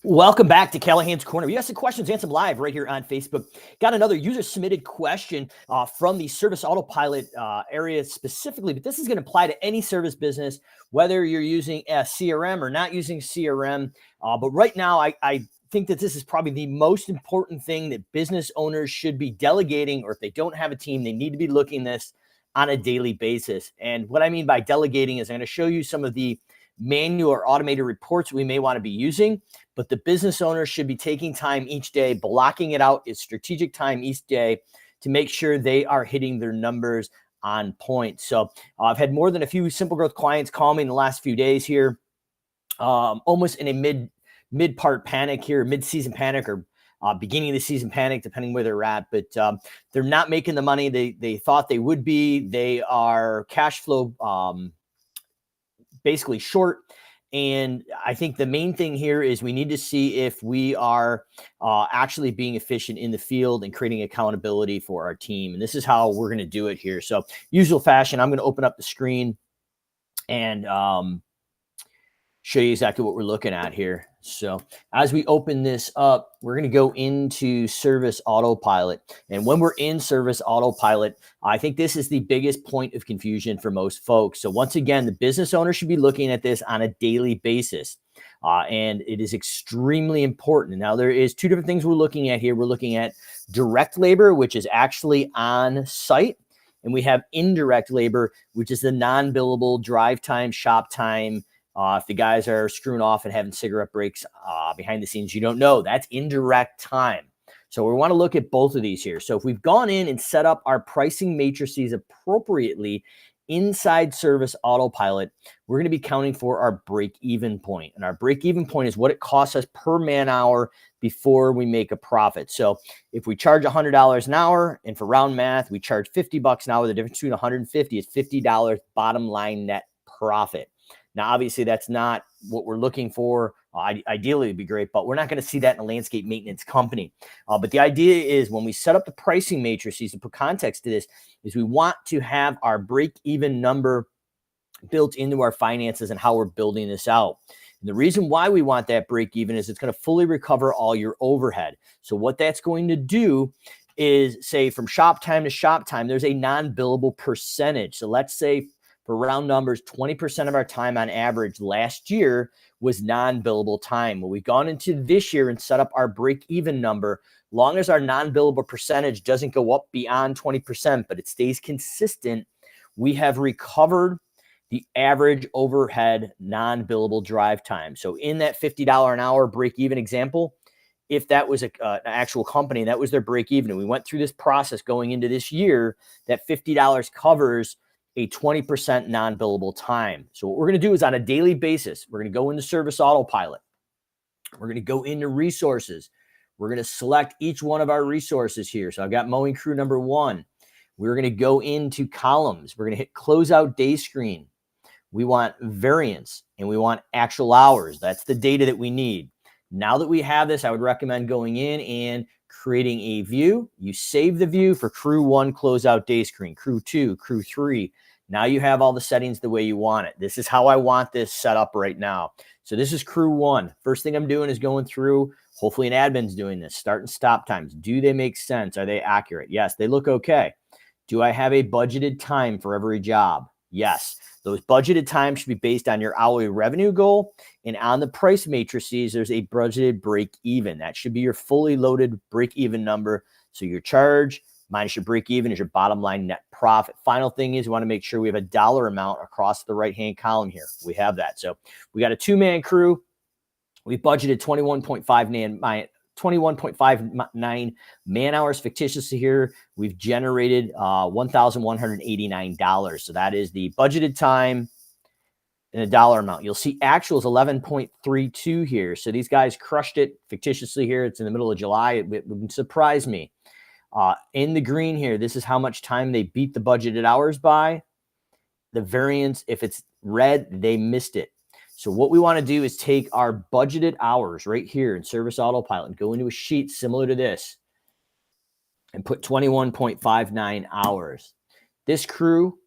Welcome back to Callahan's Corner. We got some questions, answer them live right here on Facebook. Got another user-submitted question from the service autopilot area specifically, but this is going to apply to any service business, whether you're using a CRM or not using CRM. But right now, I think that this is probably the most important thing that business owners should be delegating, or if they don't have a team, they need to be looking at this on a daily basis. And what I mean by delegating is I'm going to show you some of the manual or automated reports we may want to be using, but the business owner should be taking time each day, blocking it out as strategic time each day to make sure they are hitting their numbers on point. So I've had more than a few Simple Growth clients call me in the last few days here, almost in a mid-part panic here, mid-season panic, or beginning of the season panic, depending where they're at. But they're not making the money they thought they would be. They are cash flow basically short. And I think the main thing here is we need to see if we are actually being efficient in the field and creating accountability for our team. And this is how we're going to do it here. So usual fashion, I'm going to open up the screen and show you exactly what we're looking at here. So as we open this up, we're going to go into Service Autopilot. And when we're in Service Autopilot, I think this is the biggest point of confusion for most folks. So once again, the business owner should be looking at this on a daily basis. And it is extremely important. Now, there is two different things we're looking at here. We're looking at direct labor, which is actually on site. And we have indirect labor, which is the non-billable drive time, shop time. If the guys are screwing off and having cigarette breaks behind the scenes, you don't know. That's indirect time. So we want to look at both of these here. So if we've gone in and set up our pricing matrices appropriately inside Service Autopilot, we're going to be counting for our break-even point. And our break-even point is what it costs us per man hour before we make a profit. So if we charge $100 an hour, and for round math, we charge $50 an hour, the difference between $150 is $50 bottom line net profit. Now, obviously, that's not what we're looking for. Ideally, it'd be great, but we're not going to see that in a landscape maintenance company. But the idea is when we set up the pricing matrices, to put context to this, is we want to have our break-even number built into our finances and how we're building this out. And the reason why we want that break-even is it's going to fully recover all your overhead. So what that's going to do is, say, from shop time to shop time, there's a non-billable percentage. So let's say, for round numbers, 20% of our time on average last year was non-billable time. Well, we've gone into this year and set up our break-even number. Long as our non-billable percentage doesn't go up beyond 20%, but it stays consistent, we have recovered the average overhead non-billable drive time. So in that $50 an hour break-even example, if that was an actual company, that was their break-even, and we went through this process going into this year, that $50 covers a 20% non-billable time. So what we're going to do is on a daily basis, we're going to go into Service Autopilot. We're going to go into resources. We're going to select each one of our resources here. So I've got mowing crew number 1. We're going to go into columns. We're going to hit closeout day screen. We want variance and we want actual hours. That's the data that we need. Now that we have this, I would recommend going in and creating a view. You save the view for crew 1 closeout day screen, crew 2, crew 3. Now you have all the settings the way you want it. This is how I want this set up right now. So this is crew 1. First thing I'm doing is going through, hopefully an admin's doing this, start and stop times. Do they make sense? Are they accurate? Yes, they look okay. Do I have a budgeted time for every job? Yes. Those budgeted times should be based on your hourly revenue goal. And on the price matrices, there's a budgeted break even. That should be your fully loaded break even number. So your charge minus your break even is your bottom line net profit. Final thing is we want to make sure we have a dollar amount across the right-hand column here. We have that. So we got a 2-man crew. We budgeted 21.59 man hours fictitiously here. We've generated $1,189. So that is the budgeted time in a dollar amount. You'll see actual is 11.32 here. So these guys crushed it fictitiously here. It's in the middle of July. It wouldn't surprise me. In the green here, this is how much time they beat the budgeted hours by. The variance, if it's red, they missed it. So what we want to do is take our budgeted hours right here in Service Autopilot and go into a sheet similar to this and put 21.59 hours. This crew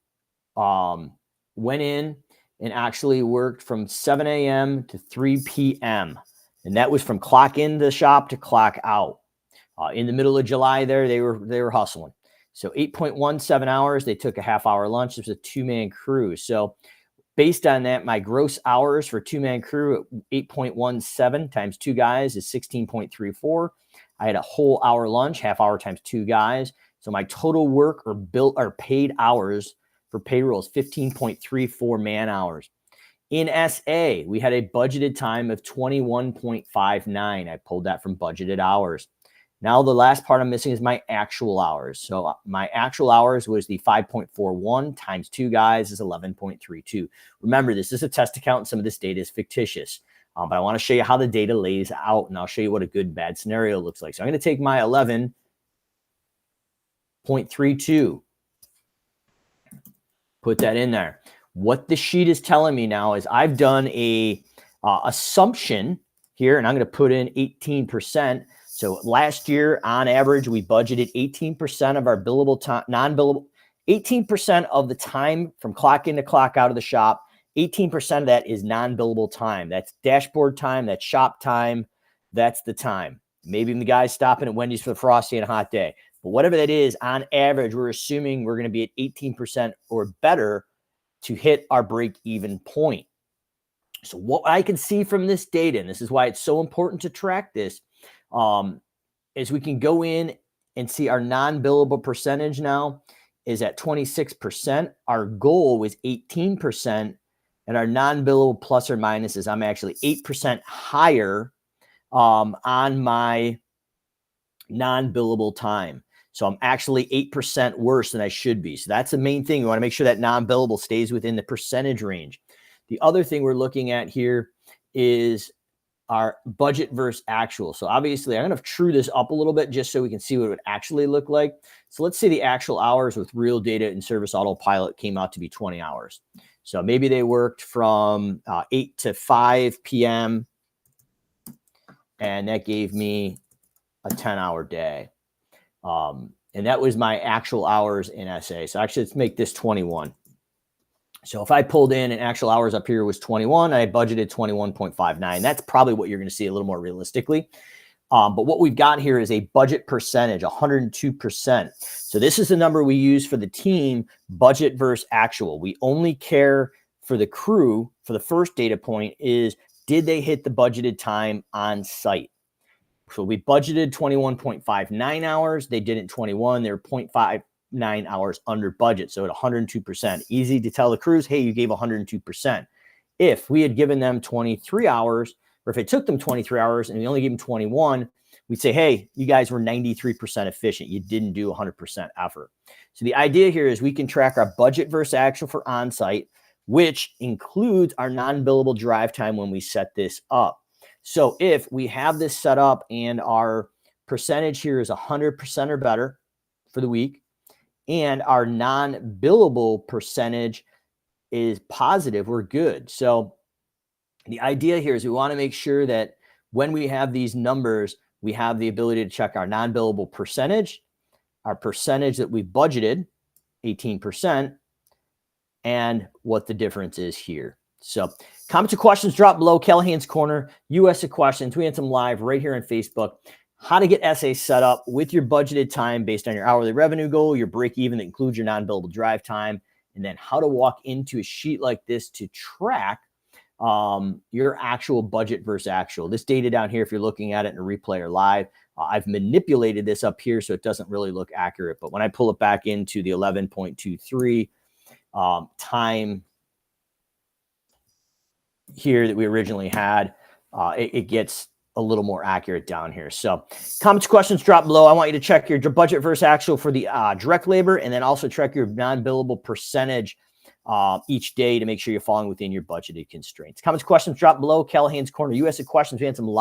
went in and actually worked from 7 a.m. to 3 p.m. And that was from clock in the shop to clock out. In the middle of July there, they were hustling. So 8.17 hours. They took a half-hour lunch. It was a two-man crew. So based on that, my gross hours for two-man crew at 8.17 times two guys is 16.34. I had a whole hour lunch, half hour times two guys. So my total work or paid hours for payroll is 15.34 man hours. In SA, we had a budgeted time of 21.59. I pulled that from budgeted hours. Now the last part I'm missing is my actual hours. So my actual hours was the 5.41 times two guys is 11.32. Remember, this is a test account and some of this data is fictitious. But I want to show you how the data lays out, and I'll show you what a good bad scenario looks like. So I'm going to take my 11.32, put that in there. What the sheet is telling me now is I've done a assumption here, and I'm going to put in 18%. So last year, on average, we budgeted 18% of our billable time, non-billable, 18% of the time from clock in to clock out of the shop. 18% of that is non-billable time. That's dashboard time, that's shop time, that's the time. Maybe the guy's stopping at Wendy's for the frosty and a hot day. But whatever that is, on average, we're assuming we're going to be at 18% or better to hit our break-even point. So what I can see from this data, and this is why it's so important to track this, is we can go in and see our non-billable percentage now is at 26%. Our goal was 18%, and our non-billable plus or minus is I'm actually 8% higher on my non-billable time. So I'm actually 8% worse than I should be. So that's the main thing. We want to make sure that non-billable stays within the percentage range. The other thing we're looking at here is our budget versus actual. So obviously I'm going to true this up a little bit just so we can see what it would actually look like. So let's say the actual hours with real data and service autopilot came out to be 20 hours. So maybe they worked from 8 to 5 p.m. and that gave me a 10-hour day. And that was my actual hours in SA. So actually let's make this 21. So if I pulled in and actual hours up here was 21, I budgeted 21.59. That's probably what you're going to see a little more realistically. But what we've got here is a budget percentage, 102%. So this is the number we use for the team, budget versus actual. We only care for the crew for the first data point is, did they hit the budgeted time on site? So we budgeted 21.59 hours. They did it in 21. They were 0.59 hours under budget. So at 102%, easy to tell the crews, hey, you gave 102%. If we had given them 23 hours, or if it took them 23 hours and we only gave them 21, we'd say, hey, you guys were 93% efficient. You didn't do 100% effort. So the idea here is we can track our budget versus actual for on-site, which includes our non-billable drive time when we set this up. So if we have this set up and our percentage here is 100% or better for the week, and our non-billable percentage is positive, we're good. So the idea here is we want to make sure that when we have these numbers, we have the ability to check our non-billable percentage, our percentage that we budgeted, 18%, and what the difference is here. So comments or questions, drop below. Callahan's Corner, US of Questions. We had some live right here on Facebook. How to get SA set up with your budgeted time based on your hourly revenue goal, your break even that includes your non-billable drive time, and then how to walk into a sheet like this to track your actual budget versus actual. This data down here, if you're looking at it in a replay or live, I've manipulated this up here so it doesn't really look accurate. But when I pull it back into the 11.23 time here that we originally had, it gets a little more accurate down here. So comments, questions, drop below. I want you to check your budget versus actual for the direct labor, and then also check your non-billable percentage each day to make sure you're falling within your budgeted constraints. Comments, questions, drop below. Callahan's Corner, US of Questions. We had some